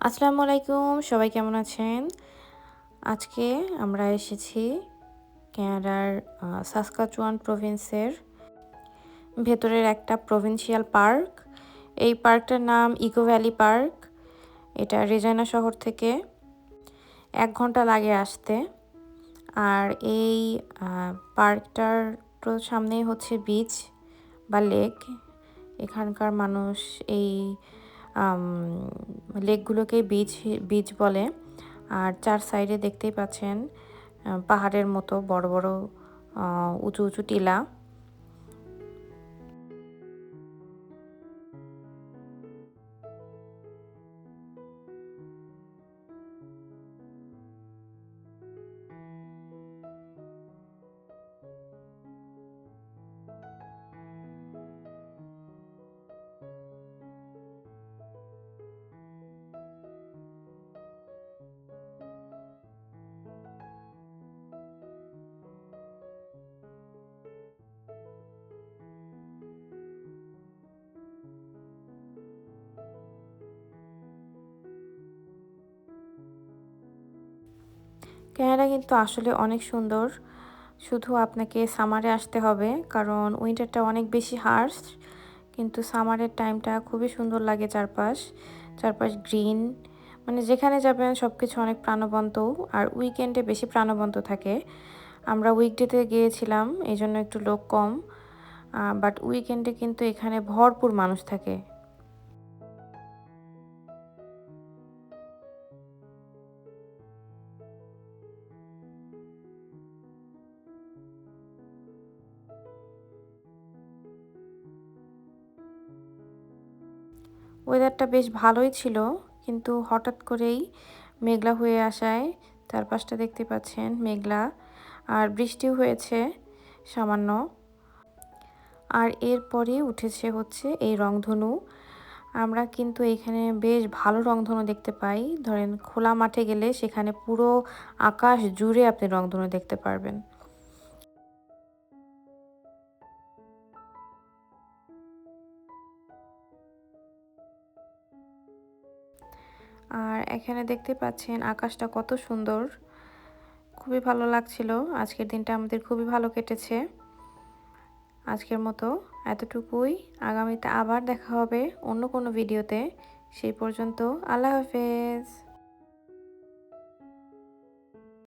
আসসালামু আলাইকুম, সবাই কেমন আছেন? আজকে আমরা এসেছি কানাডার সাসকাচুয়ান প্রভিন্সের ভেতরের একটা প্রভিন্সিয়াল পার্ক। এই পার্কটার নাম ইকো ভ্যালি পার্ক। এটা রেজাইনা শহর থেকে 1 ঘন্টা লাগে আসতে। আর এই পার্কটার তো সামনেই হচ্ছে বিচ বা লেক। এখানকার মানুষ এই লেকগুলোকে বিচ বিচ বলে। আর 4 সাইডে দেখতেই পাচ্ছেন পাহাড়ের মতো বড় বড় উঁচু উঁচু টিলা। কানাডা কিন্তু আসলে অনেক সুন্দর। শুধু আপনাকে সামারে আসতে হবে, কারণ উইন্টারটা অনেক বেশি হার্শ। কিন্তু সামারের টাইমটা খুবই সুন্দর লাগে। চারপাশ চারপাশ গ্রিন, মানে যেখানে যাবেন সব কিছু অনেক প্রাণবন্ত। আর উইকেন্ডে বেশি প্রাণবন্ত থাকে। আমরা উইকডেতে গিয়েছিলাম, এই জন্য একটু লোক কম। বাট উইকেন্ডে কিন্তু এখানে ভরপুর মানুষ থাকে। ওয়েদারটা বেশ ভালোই ছিল, কিন্তু হঠাৎ করেই মেঘলা হয়ে আসায় চারপাশটা দেখতে পাচ্ছেন মেঘলা। আর বৃষ্টিও হয়েছে সামান্য। আর এরপরে উঠেছে হচ্ছে এই রংধনু। আমরা কিন্তু এখানে বেশ ভালো রংধনু দেখতে পাই। ধরেন খোলা মাঠে গেলে সেখানে পুরো আকাশ জুড়ে আপনি রংধনু দেখতে পারবেন। আর এখানে দেখতে পাচ্ছেন আকাশটা কত সুন্দর। খুবই ভালো লাগছিল। আজকের দিনটা আমাদের খুবই ভালো কেটেছে। আজকের মতো এতটুকুই। আগামীতে আবার দেখা হবে অন্য কোনো ভিডিওতে। সেই পর্যন্ত আল্লাহ হাফেজ।